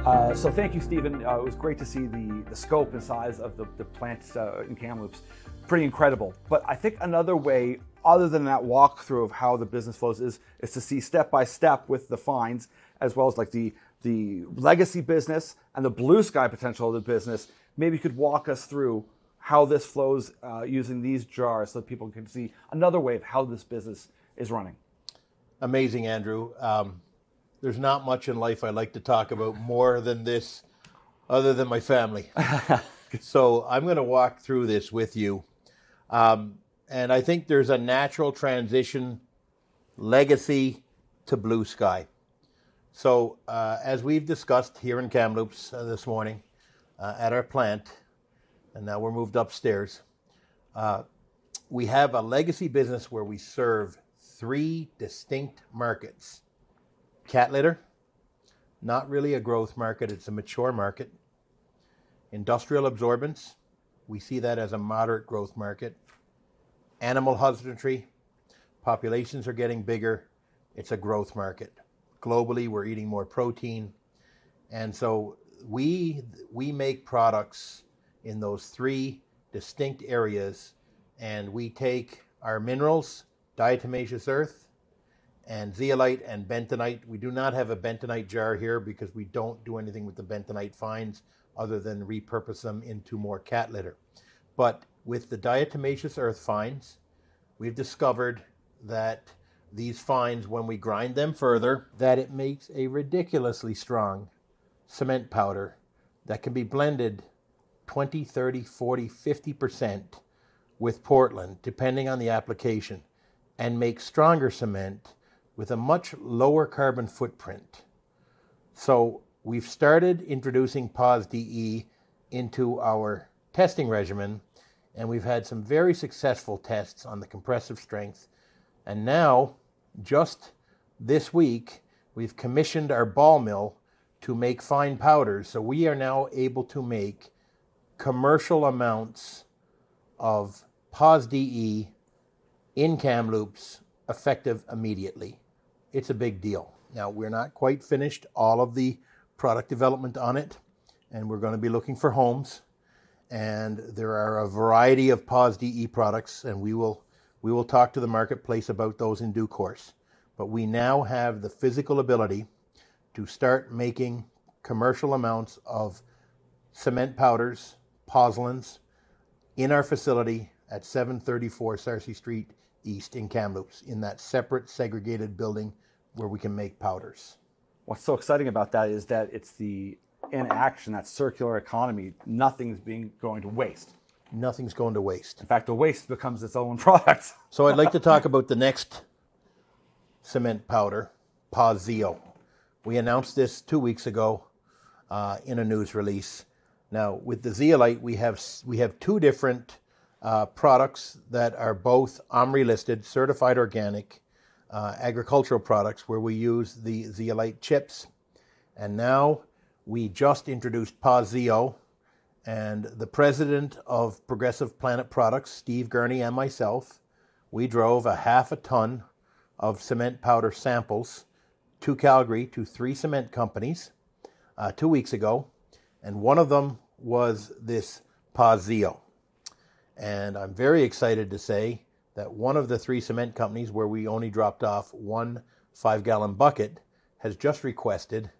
So thank you, Stephen. It was great to see the scope and size of the plants in Kamloops. Pretty incredible. But I think another way, other than that walkthrough of how the business flows, is to see step by step with the finds, as well as like the legacy business and the blue sky potential of the business. Maybe you could walk us through how this flows using these jars so that people can see another way of how this business is running. Amazing, Andrew. There's not much in life I like to talk about more than this, other than my family. So I'm going to walk through this with you. And I think there's a natural transition, legacy to blue sky. So as we've discussed here in Kamloops this morning at our plant, and now we're moved upstairs, we have a legacy business where we serve 3 distinct markets. Cat litter, not really a growth market, it's a mature market. Industrial absorbents, we see that as a moderate growth market. Animal husbandry, populations are getting bigger, it's a growth market. Globally, we're eating more protein. And so we make products in those 3 distinct areas, and we take our minerals, diatomaceous earth, and zeolite and bentonite. We do not have a bentonite jar here because we don't do anything with the bentonite fines other than repurpose them into more cat litter. But with the diatomaceous earth fines, we've discovered that these fines, when we grind them further, that it makes a ridiculously strong cement powder that can be blended 20, 30, 40, 50% with Portland, depending on the application, and make stronger cement with a much lower carbon footprint. So we've started introducing POS-DE into our testing regimen, and we've had some very successful tests on the compressive strength. And now, just this week, we've commissioned our ball mill to make fine powders. So we are now able to make commercial amounts of POS-DE in Kamloops effective immediately. It's a big deal. Now, we're not quite finished all of the product development on it, and we're going to be looking for homes. And there are a variety of POS-DE products, and we will talk to the marketplace about those in due course. But we now have the physical ability to start making commercial amounts of cement powders, pozzolans, in our facility at 734 Sarcee Street East in Kamloops, in that separate segregated building where we can make powders. What's so exciting about that is that it's in action, that circular economy. Nothing's going to waste. Nothing's going to waste. In fact, the waste becomes its own product. So I'd like to talk about the next cement powder, POS-ZEO. We announced this 2 weeks ago in a news release. Now, with the zeolite, we have 2 different products that are both OMRI listed, certified organic agricultural products, where we use the zeolite chips. And now we just introduced POS-ZEO, and the president of Progressive Planet Products, Steve Gurney, and myself, we drove a half a ton of cement powder samples to Calgary to 3 cement companies 2 weeks ago, and one of them was this POS-ZEO. And I'm very excited to say that one of the 3 cement companies, where we only dropped off 1 5-gallon bucket, has just requested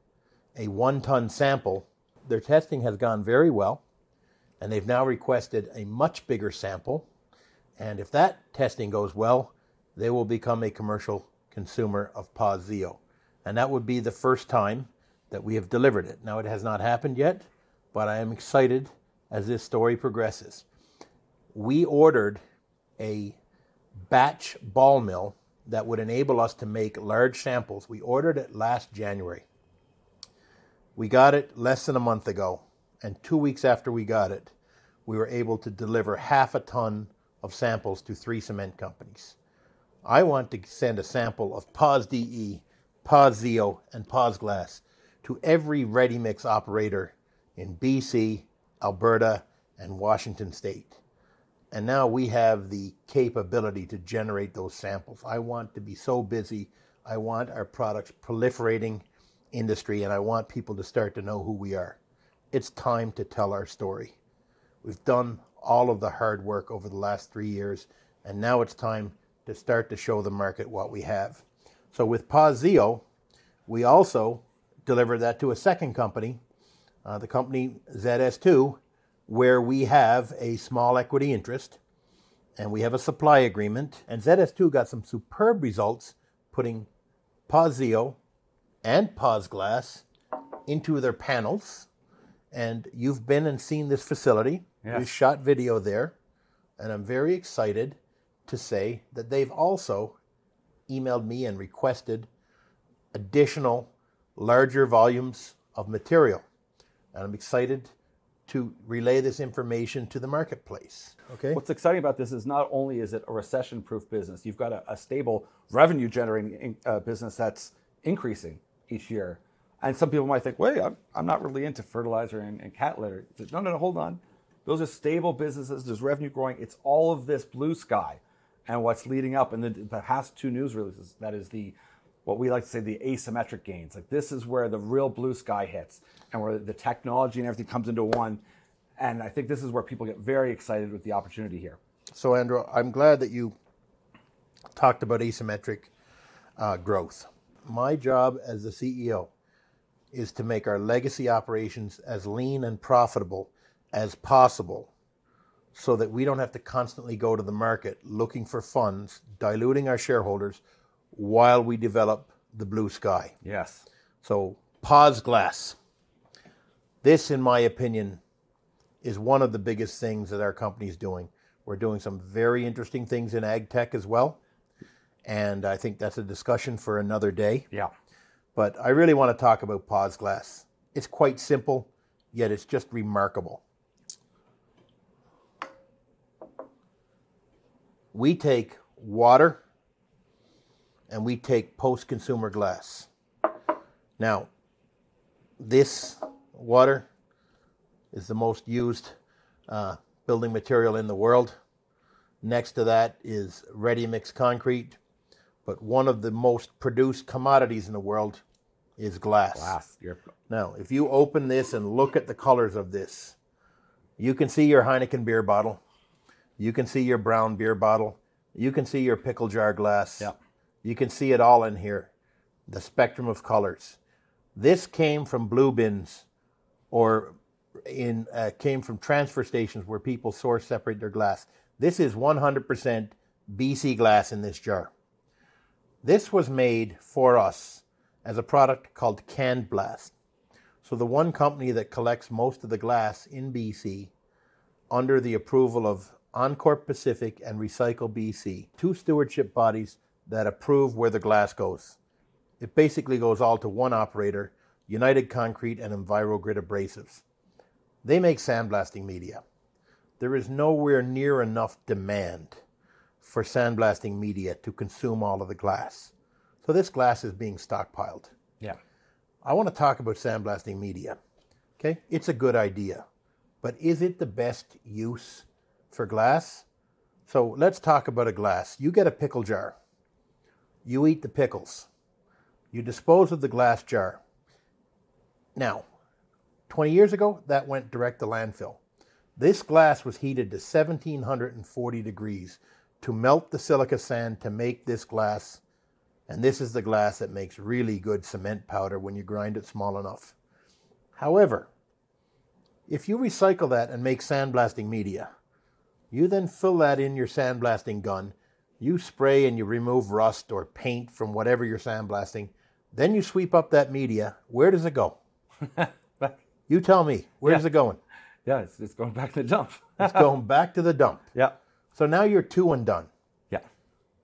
a 1-ton sample. Their testing has gone very well, and they've now requested a much bigger sample. And if that testing goes well, they will become a commercial consumer of POS-ZEO. And that would be the first time that we have delivered it. Now, it has not happened yet, but I am excited as this story progresses. We ordered a batch ball mill that would enable us to make large samples. We ordered it last January. We got it less than a month ago, and 2 weeks after we got it, we were able to deliver half a ton of samples to 3 cement companies. I want to send a sample of POS-DE, POS-ZEO, and POS-Glass to every ready-mix operator in BC, Alberta, and Washington State. And now we have the capability to generate those samples. I want to be so busy. I want our products proliferating industry, and I want people to start to know who we are. It's time to tell our story. We've done all of the hard work over the last 3 years, and now it's time to start to show the market what we have. So with Paz-Zeo, we also delivered that to a second company, the company ZS2, where we have a small equity interest, and we have a supply agreement. And ZS2 got some superb results putting Paz-Zeo and Paz Glass into their panels. And you've been and seen this facility. Yes. We shot video there. And I'm very excited to say that they've also emailed me and requested additional larger volumes of material. And I'm excited to relay this information to the marketplace. Okay. What's exciting about this is not only is it a recession-proof business, you've got a stable revenue-generating business that's increasing each year. And some people might think, wait, I'm not really into fertilizer and cat litter. No, hold on. Those are stable businesses. There's revenue growing. It's all of this blue sky and what's leading up. And the past two news releases, that is what we like to say, the asymmetric gains. Like this is where the real blue sky hits and where the technology and everything comes into one. And I think this is where people get very excited with the opportunity here. So, Andrew, I'm glad that you talked about asymmetric growth. My job as the CEO is to make our legacy operations as lean and profitable as possible so that we don't have to constantly go to the market looking for funds, diluting our shareholders while we develop the blue sky. Yes. So, Paz Glass. This, in my opinion, is one of the biggest things that our company is doing. We're doing some very interesting things in ag tech as well. And I think that's a discussion for another day. Yeah. But I really want to talk about Paz Glass. It's quite simple, yet it's just remarkable. We take water and we take post-consumer glass. Now, this water is the most used building material in the world. Next to that is ready-mix concrete. But one of the most produced commodities in the world is glass. Now, if you open this and look at the colors of this, you can see your Heineken beer bottle. You can see your brown beer bottle. You can see your pickle jar glass. Yeah. You can see it all in here, the spectrum of colors. This came from blue bins or came from transfer stations where people source, separate their glass. This is 100% BC glass in this jar. This was made for us as a product called Canned Blast. So the one company that collects most of the glass in BC under the approval of Encore Pacific and Recycle BC, two stewardship bodies that approve where the glass goes. It basically goes all to one operator, United Concrete and EnviroGrid Abrasives. They make sandblasting media. There is nowhere near enough demand for sandblasting media to consume all of the glass. So this glass is being stockpiled. Yeah. I want to talk about sandblasting media. Okay? It's a good idea. But is it the best use for glass? So let's talk about a glass. You get a pickle jar. You eat the pickles. You dispose of the glass jar. Now, 20 years ago, that went direct to landfill. This glass was heated to 1740 degrees to melt the silica sand to make this glass. And this is the glass that makes really good cement powder when you grind it small enough. However, if you recycle that and make sandblasting media, you then fill that in your sandblasting gun, you spray and you remove rust or paint from whatever you're sandblasting, then you sweep up that media. Where does it go? You tell me, where's it going? Yeah, it's going back to the dump. It's going back to the dump. Yeah. So now you're two and done. Yeah.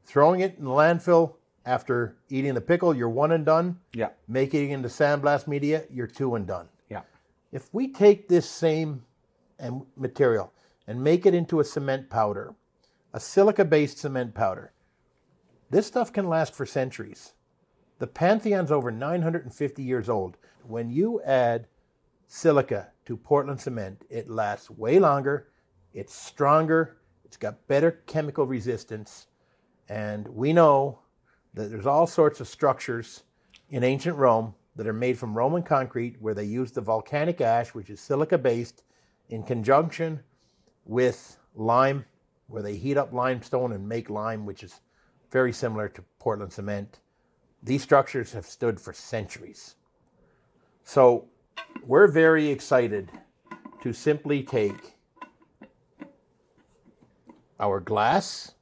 Throwing it in the landfill after eating the pickle, you're one and done. Yeah. Making it into sandblast media, you're two and done. Yeah. If we take this same material and make it into a cement powder, a silica-based cement powder, this stuff can last for centuries. The Pantheon's over 950 years old. When you add silica to Portland cement, it lasts way longer, it's stronger, it's got better chemical resistance, and we know that there's all sorts of structures in ancient Rome that are made from Roman concrete, where they use the volcanic ash, which is silica-based, in conjunction with lime, where they heat up limestone and make lime, which is very similar to Portland cement. These structures have stood for centuries. So we're very excited to simply take our glass,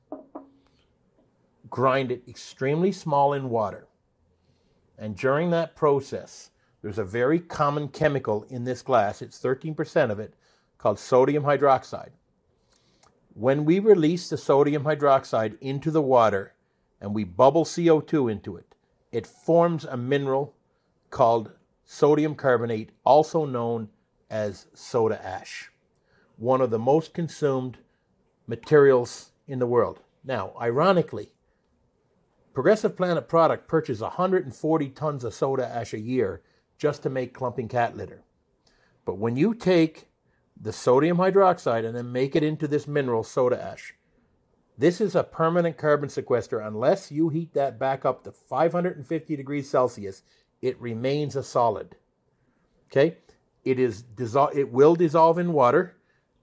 grind it extremely small in water. And during that process, there's a very common chemical in this glass, it's 13% of it, called sodium hydroxide. When we release the sodium hydroxide into the water and we bubble CO2 into it, it forms a mineral called sodium carbonate, also known as soda ash, one of the most consumed materials in the world. Now, ironically, Progressive Planet Product purchases 140 tons of soda ash a year just to make clumping cat litter. But when you take the sodium hydroxide and then make it into this mineral, soda ash, this is a permanent carbon sequester. Unless you heat that back up to 550 degrees Celsius, it remains a solid. Okay? It will dissolve in water,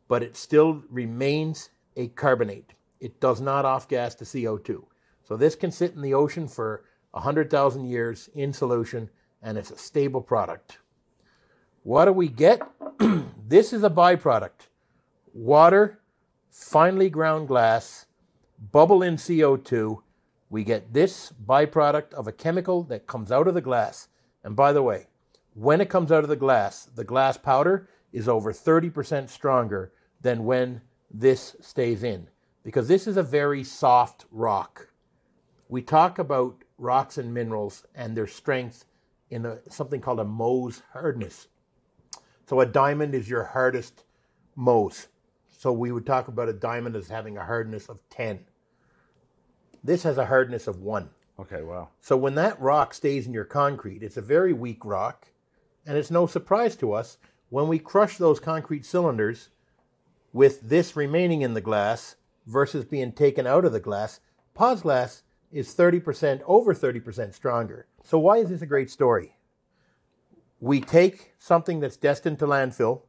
but it still remains a carbonate. It does not off-gas the CO2. So this can sit in the ocean for 100,000 years in solution, and it's a stable product. What do we get? This is a byproduct. Water, finely ground glass, bubble in CO2. We get this byproduct of a chemical that comes out of the glass. And by the way, when it comes out of the glass powder is over 30% stronger than when this stays in, because this is a very soft rock. We talk about rocks and minerals and their strength in something called a Mohs hardness. So a diamond is your hardest Mohs. So we would talk about a diamond as having a hardness of 10. This has a hardness of 1. Okay, wow. So when that rock stays in your concrete, it's a very weak rock, and it's no surprise to us when we crush those concrete cylinders with this remaining in the glass versus being taken out of the glass. Paz glass is over 30% stronger. So why is this a great story? We take something that's destined to landfill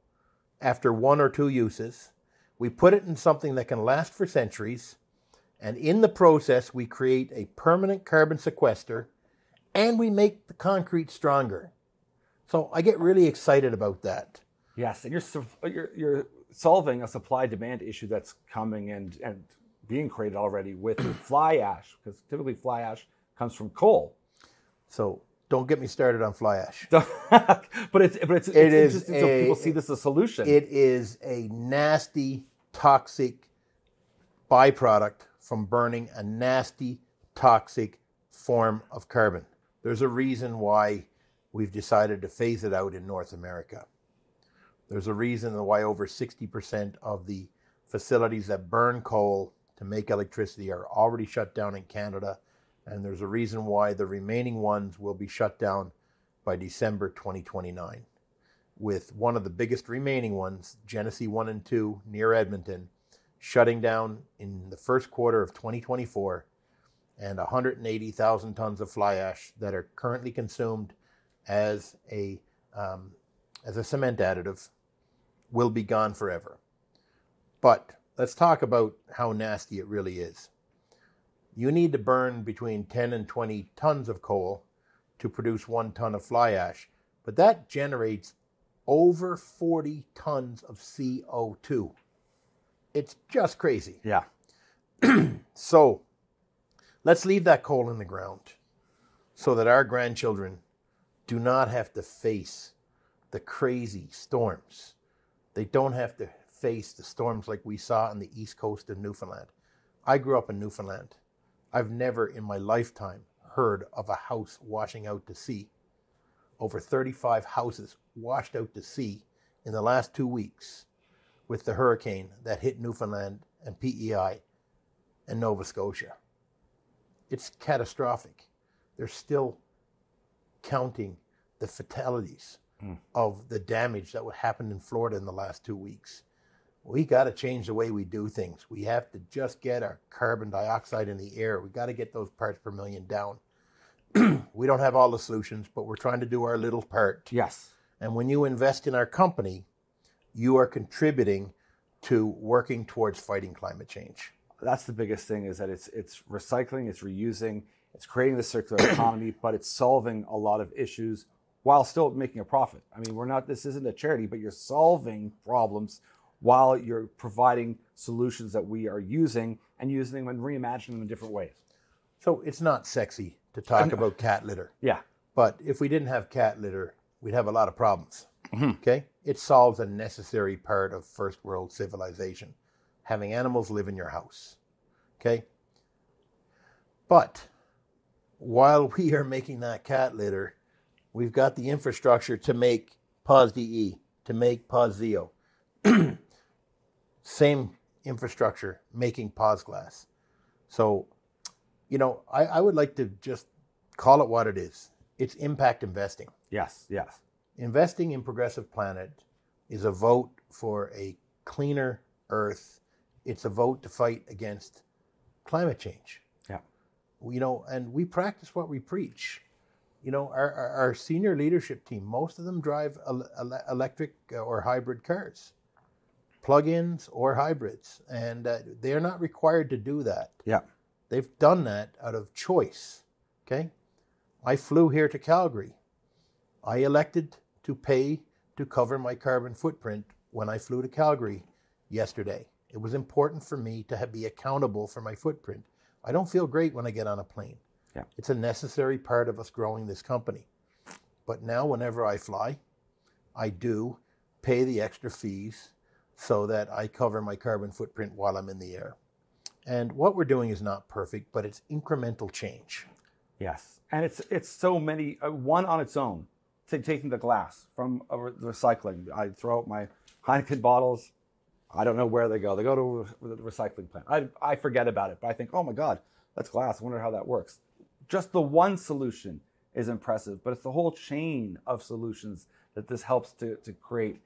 after 1 or 2 uses, we put it in something that can last for centuries, and in the process we create a permanent carbon sequester, and we make the concrete stronger. So I get really excited about that. Yes, and you're solving a supply-demand issue that's coming and being created already with fly ash, because typically fly ash comes from coal. So don't get me started on fly ash. but it's interesting so people see this as a solution. It is a nasty, toxic byproduct from burning a nasty, toxic form of carbon. There's a reason why we've decided to phase it out in North America. There's a reason why over 60% of the facilities that burn coal to make electricity are already shut down in Canada, and there's a reason why the remaining ones will be shut down by December 2029, with one of the biggest remaining ones, Genesee 1 and 2 near Edmonton, shutting down in the first quarter of 2024, and 180,000 tons of fly ash that are currently consumed as a cement additive will be gone forever. But let's talk about how nasty it really is. You need to burn between 10 and 20 tons of coal to produce 1 ton of fly ash, but that generates over 40 tons of CO2. It's just crazy. Yeah. So let's leave that coal in the ground so that our grandchildren do not have to face the crazy storms. They don't have to face the storms like we saw on the east coast of Newfoundland. I grew up in Newfoundland. I've never in my lifetime heard of a house washing out to sea. Over 35 houses washed out to sea in the last 2 weeks with the hurricane that hit Newfoundland and PEI and Nova Scotia. It's catastrophic. They're still counting the fatalities of the damage that would happen in Florida in the last 2 weeks. We got to change the way we do things. We have to just get our carbon dioxide in the air. We got to get those parts per million down. We don't have all the solutions, but we're trying to do our little part. Yes. And when you invest in our company, you are contributing to working towards fighting climate change. That's the biggest thing, is that it's recycling, it's reusing, it's creating the circular economy, but it's solving a lot of issues while still making a profit. I mean, this isn't a charity, but you're solving problems while you're providing solutions that we are using and using them and reimagining them in different ways. So it's not sexy to talk about cat litter. Yeah. But if we didn't have cat litter, we'd have a lot of problems. Mm-hmm. Okay? It solves a necessary part of first world civilization, having animals live in your house. Okay? But while we are making that cat litter, we've got the infrastructure to make POS-DE, to make POS-ZEO. Same infrastructure making POS glass. So, I would like to just call it what it is. It's impact investing. Yes, yes. Investing in Progressive Planet is a vote for a cleaner earth. It's a vote to fight against climate change. Yeah. And we practice what we preach. Our senior leadership team, most of them drive electric or hybrid cars, plug-ins or hybrids, and they are not required to do that. Yeah. They've done that out of choice. Okay? I flew here to Calgary. I elected to pay to cover my carbon footprint when I flew to Calgary yesterday. It was important for me to be accountable for my footprint. I don't feel great when I get on a plane. Yeah. It's a necessary part of us growing this company. But now whenever I fly, I do pay the extra fees so that I cover my carbon footprint while I'm in the air. And what we're doing is not perfect, but it's incremental change. Yes. And it's so many, one on its own, taking the glass from recycling. I throw out my Heineken bottles. I don't know where they go. They go to the recycling plant. I forget about it, but I think, oh my God, that's glass. I wonder how that works. Just the one solution is impressive, but it's the whole chain of solutions that this helps to create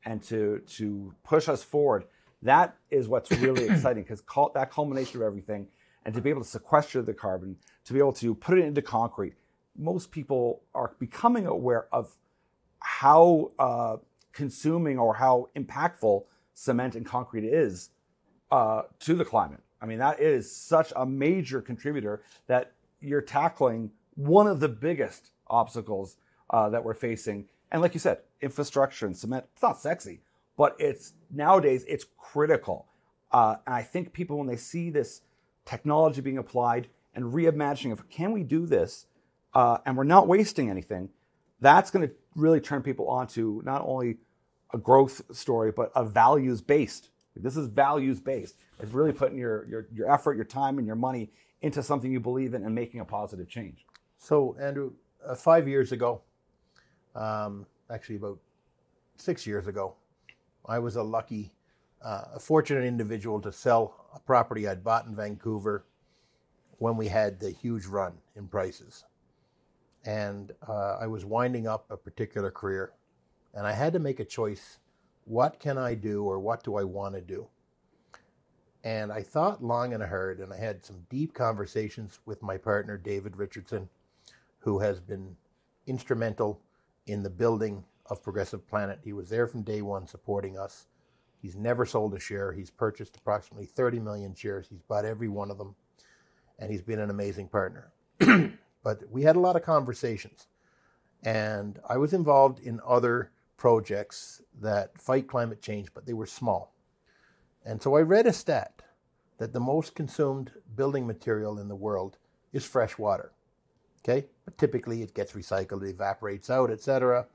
and to push us forward. That is what's really exciting, because that culmination of everything, and to be able to sequester the carbon, to be able to put it into concrete. Most people are becoming aware of how consuming or how impactful cement and concrete is to the climate. I mean, that is such a major contributor that you're tackling one of the biggest obstacles that we're facing. And like you said, infrastructure and cement, it's not sexy, but nowadays it's critical. And I think people, when they see this technology being applied and reimagining of, can we do this and we're not wasting anything, that's going to really turn people onto not only a growth story, but a values-based. This is values-based. It's really putting your effort, your time, and your money into something you believe in and making a positive change. So, Andrew, 5 years ago, actually about 6 years ago, I was a fortunate individual to sell a property I'd bought in Vancouver when we had the huge run in prices. And I was winding up a particular career, and I had to make a choice. What can I do, or what do I want to do? And I thought long and hard, and I had some deep conversations with my partner, David Richardson, who has been instrumental in the building of Progressive Planet. He was there from day one supporting us. He's never sold a share. He's purchased approximately 30 million shares. He's bought every one of them, and he's been an amazing partner. But we had a lot of conversations, and I was involved in other projects that fight climate change, but they were small. And so I read a stat that the most consumed building material in the world is fresh water. Okay? But typically it gets recycled, it evaporates out, etc.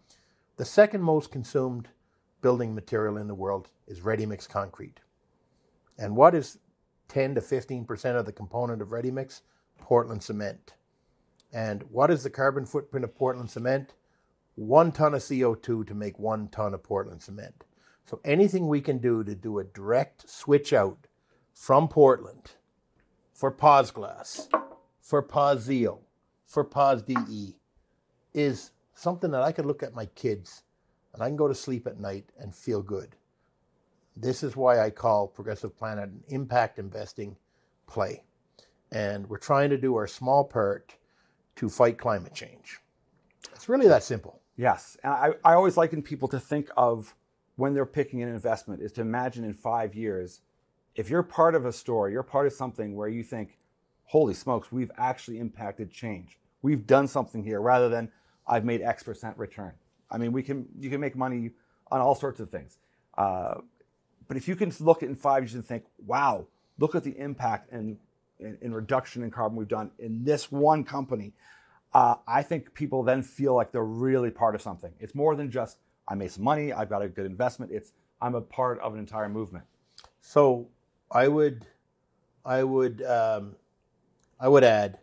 The second most consumed building material in the world is ready-mix concrete. And what is 10 to 15% of the component of ready-mix? Portland cement. And what is the carbon footprint of Portland cement? 1 ton of CO2 to make 1 ton of Portland cement. So anything we can do to do a direct switch out from Portland for POS glass, for POS-ZEO, for POS-DE is something that I could look at my kids and I can go to sleep at night and feel good. This is why I call Progressive Planet an impact investing play. And we're trying to do our small part to fight climate change. It's really that simple. Yes. And I always liken people to think of when they're picking an investment is to imagine in 5 years, if you're part of a story, you're part of something where you think, holy smokes, we've actually impacted change. We've done something here rather than I've made X% return. I mean, you can make money on all sorts of things. But if you can look at in 5 years and think, wow, look at the impact and in reduction in carbon we've done in this one company, I think people then feel like they're really part of something. It's more than just, I made some money, I've got a good investment. It's, I'm a part of an entire movement. So I would add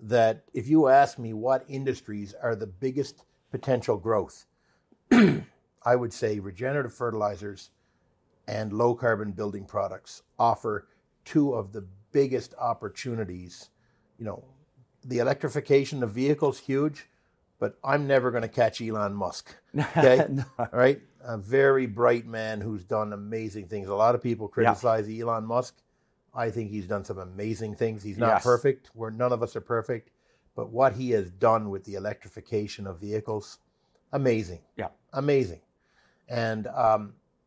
that if you ask me what industries are the biggest potential growth, I would say regenerative fertilizers and low carbon building products offer two of the biggest opportunities. You know, the electrification of vehicles, huge, but I'm never going to catch Elon Musk. Okay, No. all right, a very bright man who's done amazing things. A lot of people criticize Elon Musk. I think he's done some amazing things. He's not perfect. None of us are perfect, but what he has done with the electrification of vehicles, amazing. Yeah, amazing. And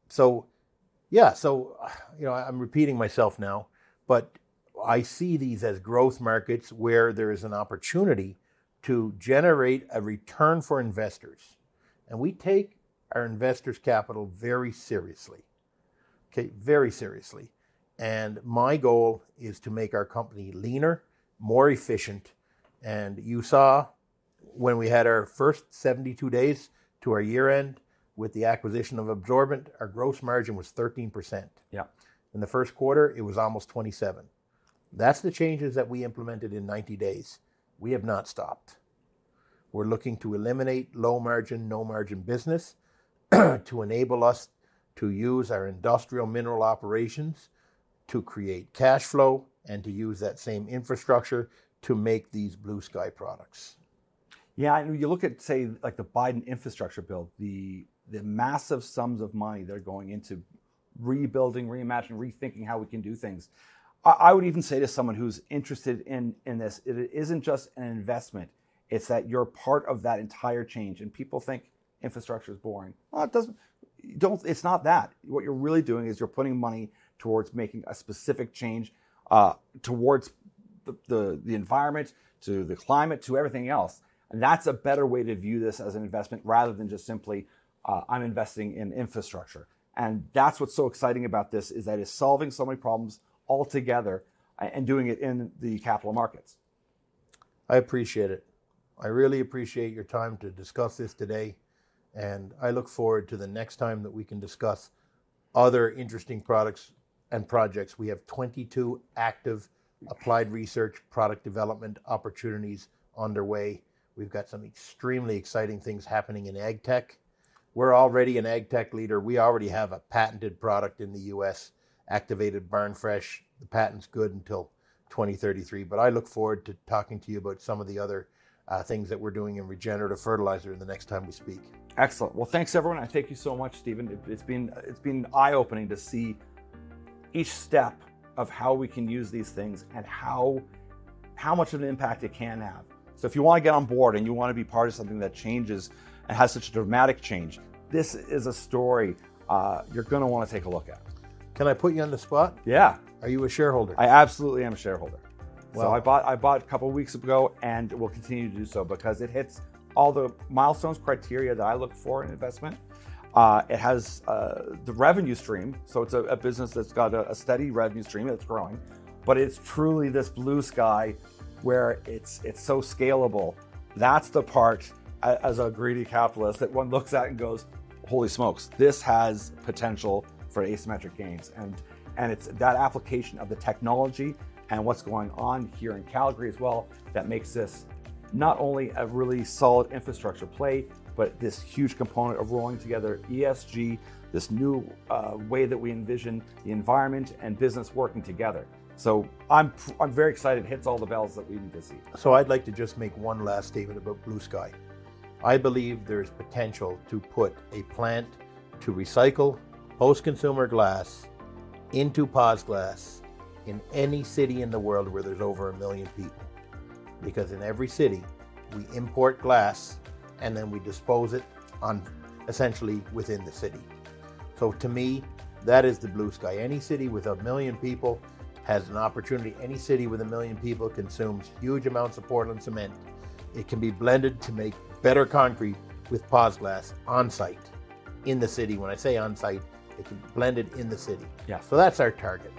so you know, I'm repeating myself now, but I see these as growth markets where there is an opportunity to generate a return for investors. And we take our investors' capital very seriously. Okay, very seriously. And my goal is to make our company leaner, more efficient. And you saw when we had our first 72 days to our year end with the acquisition of Absorbent, our gross margin was 13%. yeah. In the first quarter, it was almost 27%. That's the changes that we implemented in 90 days. We have not stopped. We're looking to eliminate low margin, no margin business to enable us to use our industrial mineral operations to create cash flow and to use that same infrastructure to make these blue sky products. Yeah, and you look at, say, like the Biden infrastructure bill, the massive sums of money that are going into rebuilding, reimagining, rethinking how we can do things. I would even say to someone who's interested in this, it isn't just an investment. It's that you're part of that entire change. And people think infrastructure is boring. Well, it's not that. What you're really doing is you're putting money towards making a specific change towards the environment, to the climate, to everything else. And that's a better way to view this as an investment rather than just simply, I'm investing in infrastructure. And that's what's so exciting about this, is that it's solving so many problems all together and doing it in the capital markets. I appreciate it. I really appreciate your time to discuss this today. And I look forward to the next time that we can discuss other interesting products and projects. We have 22 active applied research product development opportunities underway. We've got some extremely exciting things happening in ag tech. We're already an ag tech leader. We already have a patented product in the US, activated barn fresh. The patent's good until 2033, but I look forward to talking to you about some of the other things that we're doing in regenerative fertilizer in the next time we speak. Excellent. Well, thanks everyone. I thank you so much, Stephen. It's been eye-opening to see each step of how we can use these things and how much of an impact it can have. So if you want to get on board and you want to be part of something that changes and has such a dramatic change, this is a story you're going to want to take a look at. Can I put you on the spot? Yeah. Are you a shareholder? I absolutely am a shareholder. Well, so I bought a couple of weeks ago and will continue to do so because it hits all the milestones criteria that I look for in investment. It has the revenue stream. So it's a business that's got a steady revenue stream that's growing, but it's truly this blue sky where it's so scalable. That's the part as a greedy capitalist that one looks at and goes, holy smokes, this has potential for asymmetric gains. And it's that application of the technology and what's going on here in Calgary as well that makes this not only a really solid infrastructure play, but this huge component of rolling together ESG, this new way that we envision the environment and business working together. So I'm very excited. It hits all the bells that we need to see. So I'd like to just make one last statement about blue sky. I believe there's potential to put a plant to recycle post-consumer glass into POS glass in any city in the world where there's over 1 million people. Because in every city, we import glass, and then we dispose it on essentially within the city. So to me, that is the blue sky. Any city with 1 million people has an opportunity. Any city with 1 million people consumes huge amounts of Portland cement. It can be blended to make better concrete with pause glass on site in the city. When I say on site, it can be blended in the city. Yes. So that's our target.